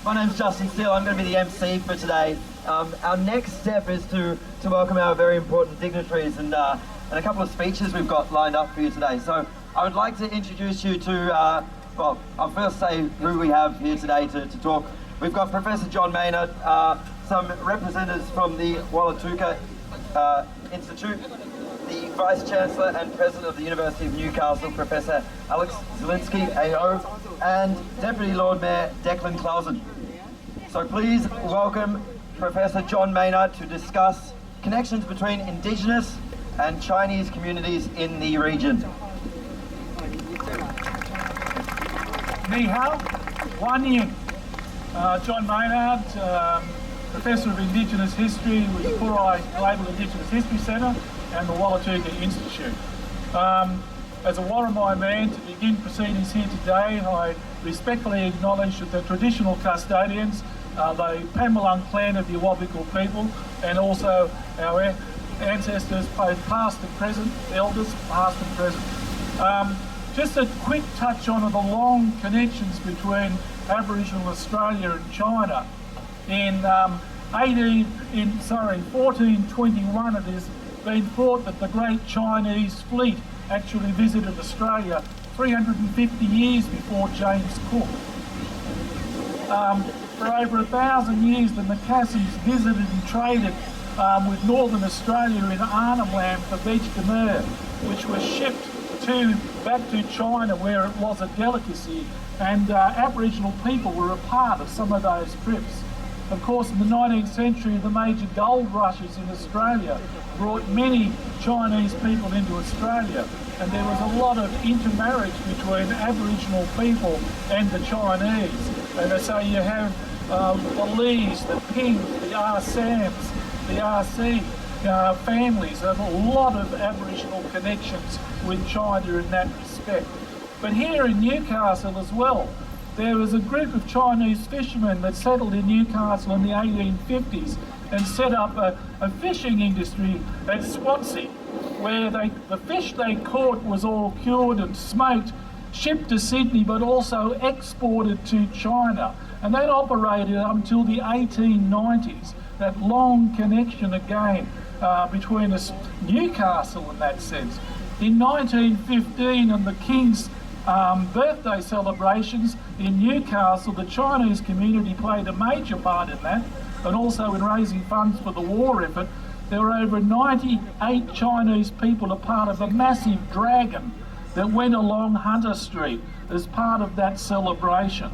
My name's Justin Steele. I'm going to be the MC for today. Our next step is to welcome our very important dignitaries and a couple of speeches we've got lined up for you today. So I would like to introduce you to, well, I'll first say who we have here today to talk. We've got Professor John Maynard, some representatives from the Wallatuka Institute, the Vice Chancellor and President of the University of Newcastle, Professor Alex Zielinski, AO, and Deputy Lord Mayor Declan Clausen. So please welcome Professor John Maynard to discuss connections between Indigenous and Chinese communities in the region. Ni hao, Wan Ying. John Maynard, Professor of Indigenous History with the Purai Global Indigenous History Centre and the Wallatuka Institute. As a Warramai man, to begin proceedings here today, I respectfully acknowledge that the traditional custodians, the Pamulang clan of the Awabakal people, and also our ancestors, both past and present, elders past and present. Just a quick touch on the long connections between Aboriginal Australia and China. In 1421 it has been thought that the Great Chinese Fleet actually visited Australia 350 years before James Cook. For over 1,000 years the Newcassans visited and traded with Northern Australia in Arnhem Land for vegetable, which was shipped back to China where it was a delicacy, and Aboriginal people were a part of some of those trips. Of course, in the 19th century, the major gold rushes in Australia brought many Chinese people into Australia, and there was a lot of intermarriage between Aboriginal people and the Chinese. And so you have the Lees, the Pings, the Arsams, the RC families have a lot of Aboriginal connections with China in that respect. But here in Newcastle as well, there was a group of Chinese fishermen that settled in Newcastle in the 1850s and set up a fishing industry at Swansea, where the fish they caught was all cured and smoked, shipped to Sydney, but also exported to China. And that operated until the 1890s, that long connection again between Newcastle in that sense. In 1915, and the King's birthday celebrations in Newcastle, the Chinese community played a major part in that, and also in raising funds for the war effort. There were over 98 Chinese people, a part of a massive dragon that went along Hunter Street as part of that celebration.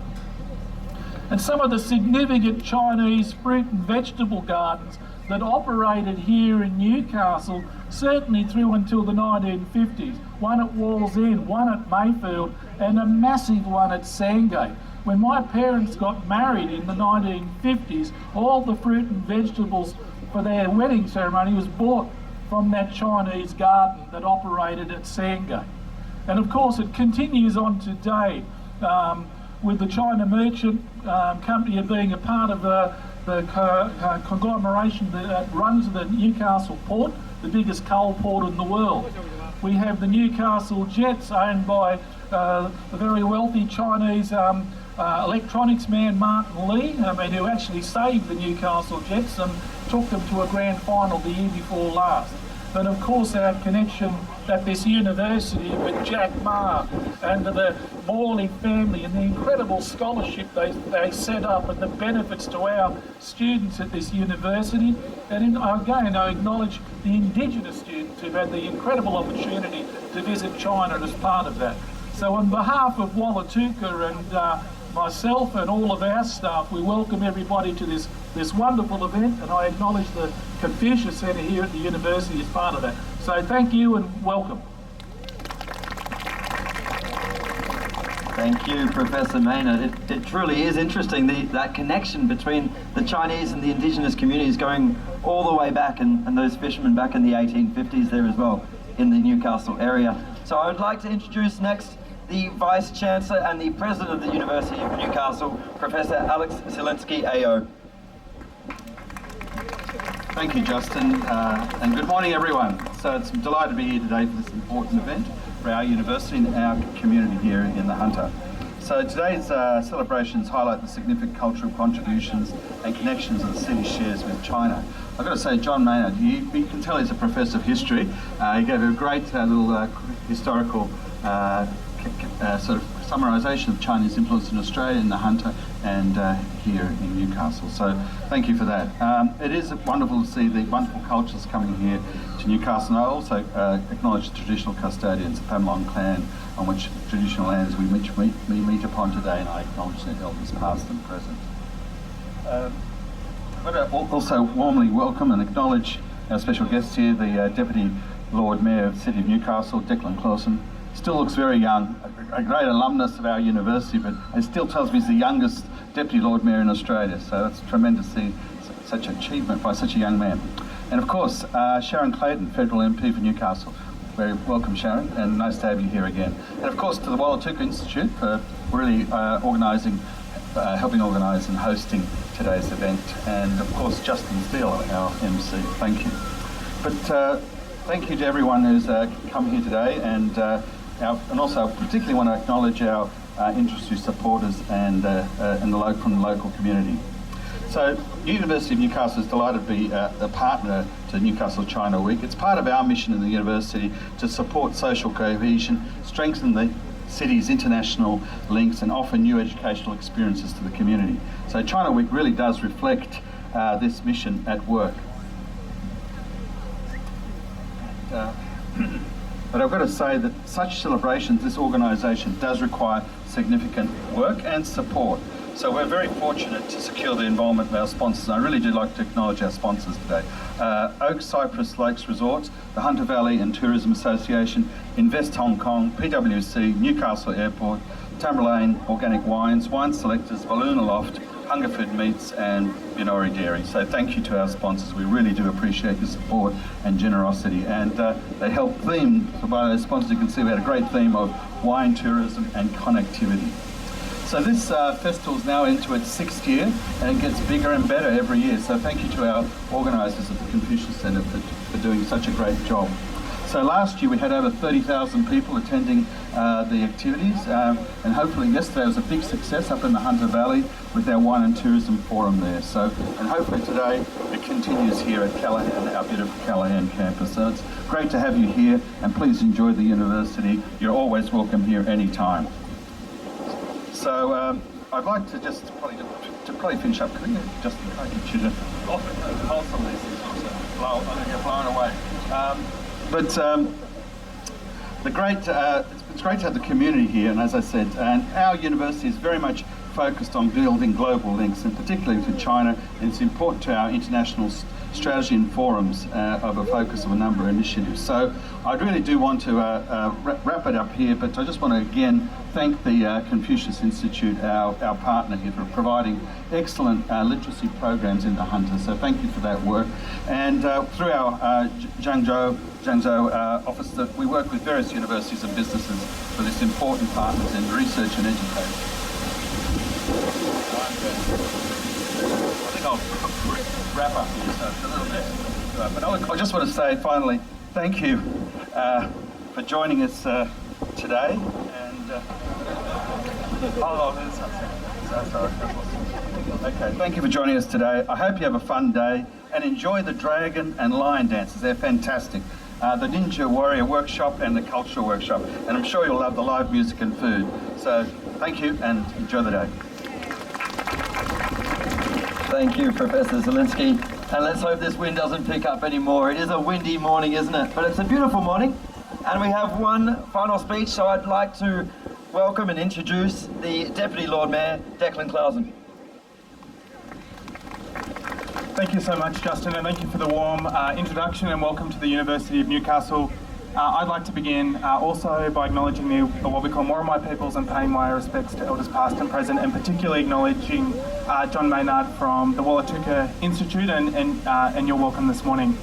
And some of the significant Chinese fruit and vegetable gardens that operated here in Newcastle, certainly through until the 1950s, one at Walls End, one at Mayfield, and a massive one at Sandgate. When my parents got married in the 1950s, all the fruit and vegetables for their wedding ceremony was bought from that Chinese garden that operated at Sandgate. And of course it continues on today with the China Merchant Company being a part of the conglomeration that runs the Newcastle port, the biggest coal port in the world. We have the Newcastle Jets, owned by the very wealthy Chinese electronics man Martin Lee, who actually saved the Newcastle Jets and took them to a grand final the year before last. And of course our connection at this university with Jack Ma and the Morley family and the incredible scholarship they set up and the benefits to our students at this university. And again, I acknowledge the Indigenous students who've had the incredible opportunity to visit China as part of that. So on behalf of Wallatuka and myself and all of our staff, we welcome everybody to this wonderful event, and I acknowledge the Confucius Centre here at the university as part of that. So thank you and welcome. Thank you, Professor Maynard. It truly is interesting, that connection between the Chinese and the Indigenous communities going all the way back, and those fishermen back in the 1850s there as well in the Newcastle area. So I would like to introduce next the Vice Chancellor and the President of the University of Newcastle, Professor Alex Zielinski, AO. Thank you, Justin, and good morning, everyone. So it's delighted to be here today for this important event for our university and our community here in the Hunter. So today's celebrations highlight the significant cultural contributions and connections that the city shares with China. I've got to say, John Maynard, you can tell he's a professor of history. He gave a great little historical sort of summarisation of Chinese influence in Australia, in the Hunter, and here in Newcastle. So thank you for that. It is wonderful to see the wonderful cultures coming here to Newcastle. And I also acknowledge the traditional custodians, the Pamlong clan, on which traditional lands we meet upon today, and I acknowledge their elders past and present. I want to also warmly welcome and acknowledge our special guest here, the Deputy Lord Mayor of the City of Newcastle, Declan Clausen. Still looks very young, a great alumnus of our university, but it still tells me he's the youngest Deputy Lord Mayor in Australia, so that's tremendous to see such achievement by such a young man. And of course, Sharon Clayton, Federal MP for Newcastle. Very welcome, Sharon, and nice to have you here again. And of course to the Wallatuka Institute for really helping organise and hosting today's event. And of course Justin Steele, our MC, thank you. But thank you to everyone who's come here today, and also particularly want to acknowledge our industry supporters and from the local community. So, University of Newcastle is delighted to be a partner to Newcastle China Week. It's part of our mission in the university to support social cohesion, strengthen the city's international links, and offer new educational experiences to the community. So China Week really does reflect this mission at work. But I've got to say that such celebrations, this organisation does require significant work and support. So we're very fortunate to secure the involvement of our sponsors. I really do like to acknowledge our sponsors today. Oak Cypress Lakes Resorts, the Hunter Valley and Tourism Association, Invest Hong Kong, PwC, Newcastle Airport, Tamerlane Organic Wines, Wine Selectors, Balloon Aloft, Hungerford Meats and Binori Dairy. So thank you to our sponsors. We really do appreciate your support and generosity. And they help theme, so by those sponsors you can see we had a great theme of wine tourism and connectivity. So this festival is now into its 6th year, and it gets bigger and better every year. So thank you to our organisers at the Confucius Centre for doing such a great job. So last year we had over 30,000 people attending the activities, and hopefully yesterday was a big success up in the Hunter Valley with our Wine and Tourism Forum there. So, and hopefully today it continues here at Callaghan, our beautiful Callaghan campus. So it's great to have you here, and please enjoy the university. You're always welcome here anytime. So I'd like to just probably finish up. Can I just encourage you to hold some of these things? I'm going to get blown away. It's great to have the community here, and as I said, and our university is very much focused on building global links, and particularly with China, and it's important to our international strategy and forums of a focus of a number of initiatives. So I really do want to wrap it up here, but I just want to again thank the Confucius Institute, our partner here, for providing excellent literacy programs in the Hunter. So thank you for that work. And through our Zhangzhou office, that we work with various universities and businesses for this important partners in research and education. I think I'll wrap up here, so it's a little bit. But I just want to say finally, thank you for joining us today. And hold on, sorry. Okay, thank you for joining us today. I hope you have a fun day and enjoy the dragon and lion dances. They're fantastic. The Ninja Warrior workshop and the cultural workshop. And I'm sure you'll love the live music and food. So thank you and enjoy the day. Thank you, Professor Zielinski. And let's hope this wind doesn't pick up anymore. It is a windy morning, isn't it? But it's a beautiful morning. And we have one final speech, so I'd like to welcome and introduce the Deputy Lord Mayor, Declan Clausen. Thank you so much, Justin, and thank you for the warm introduction and welcome to the University of Newcastle. I'd like to begin also by acknowledging what we call Worimi peoples and paying my respects to elders past and present, and particularly acknowledging John Maynard from the Wallatuka Institute and your welcome this morning.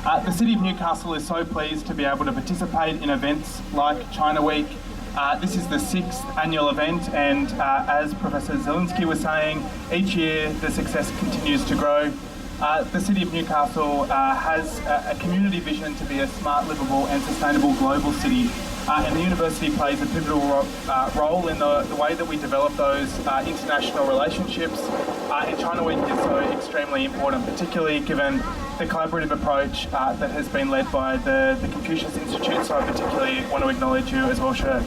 The City of Newcastle is so pleased to be able to participate in events like China Week. This is the 6th annual event, and as Professor Zielinski was saying, each year the success continues to grow. The City of Newcastle has a community vision to be a smart, livable and sustainable global city and the university plays a pivotal role in the way that we develop those international relationships. And China Week is so extremely important, particularly given the collaborative approach that has been led by the Confucius Institute, so I particularly want to acknowledge you as well, Shir.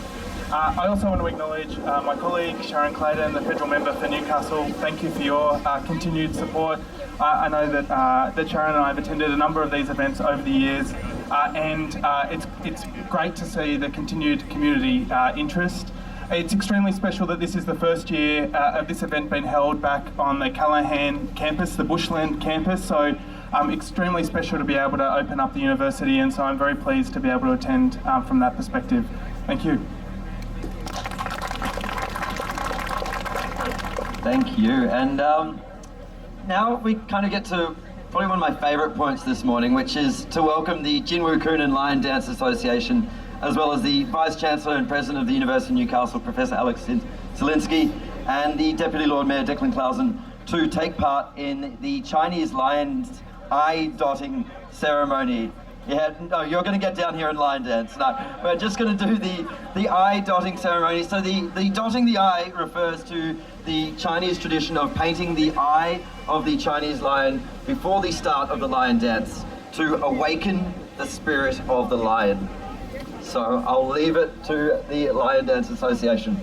I also want to acknowledge my colleague Sharon Clayton, the federal member for Newcastle. Thank you for your continued support. I know that Sharon and I have attended a number of these events over the years, and it's great to see the continued community interest. It's extremely special that this is the first year of this event being held back on the Callaghan campus, the Bushland campus, so extremely special to be able to open up the university, and so I'm very pleased to be able to attend from that perspective. Thank you. Thank you. And now we kind of get to probably one of my favourite points this morning, which is to welcome the Jinwu Kunin Lion Dance Association, as well as the Vice Chancellor and President of the University of Newcastle, Professor Alex Zielinski, and the Deputy Lord Mayor, Declan Clausen, to take part in the Chinese Lion's eye-dotting ceremony. Yeah, no, you're going to get down here and lion dance. No, we're just going to do the eye-dotting ceremony. So the dotting the eye refers to the Chinese tradition of painting the eye of the Chinese lion before the start of the lion dance to awaken the spirit of the lion. So I'll leave it to the Lion Dance Association.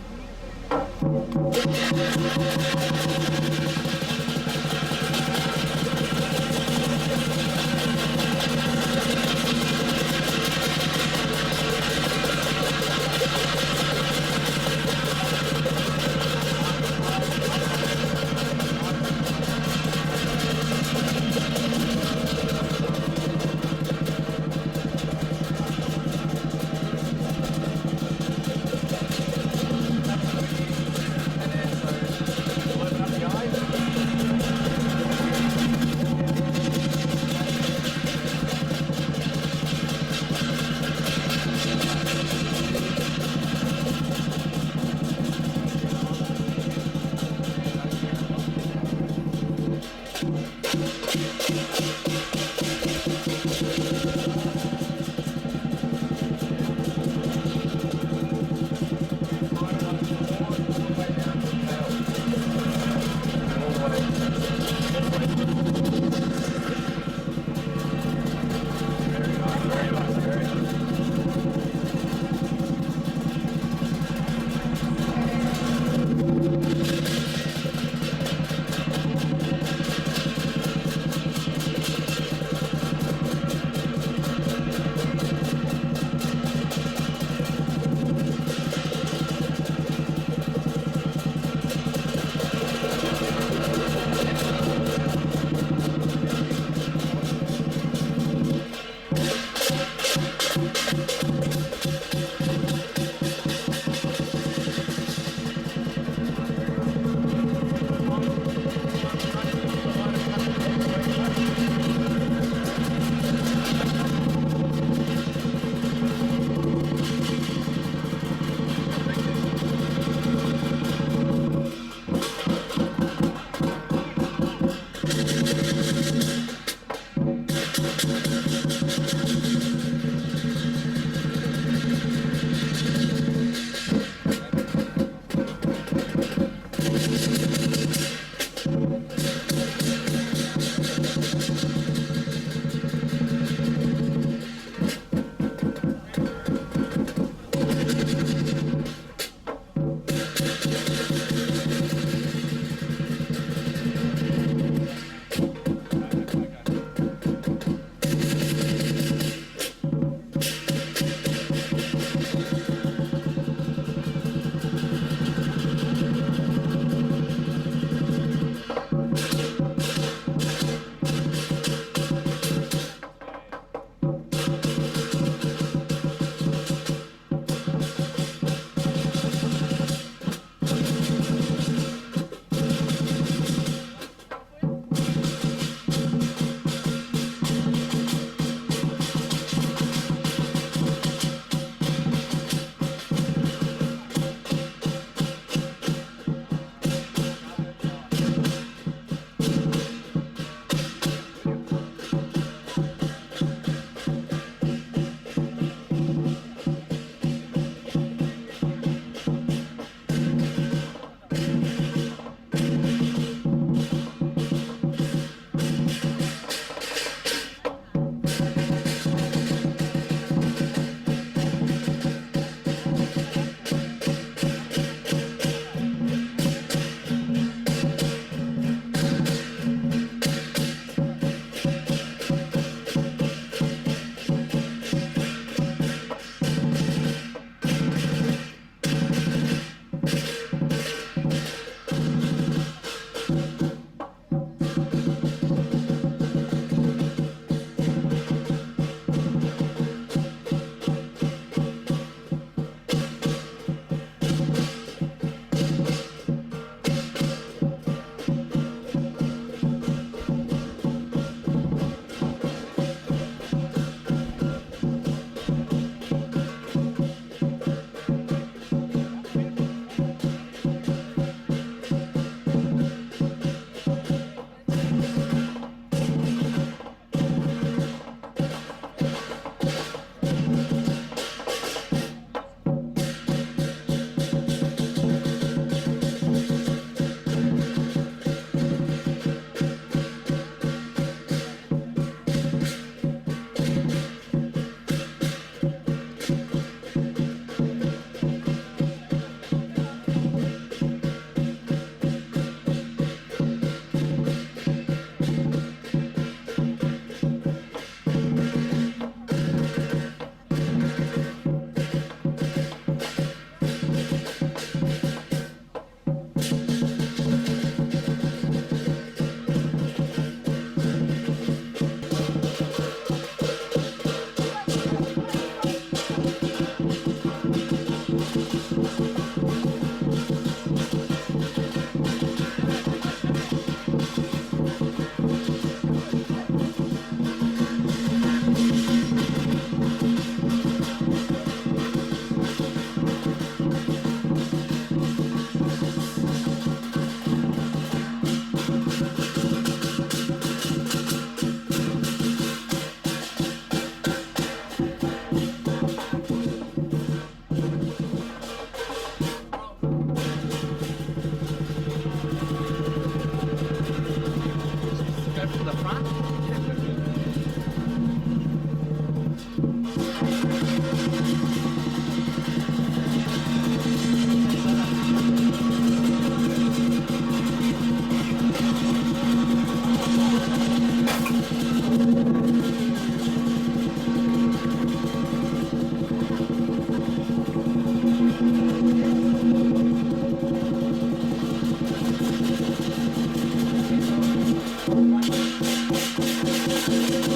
Thank you.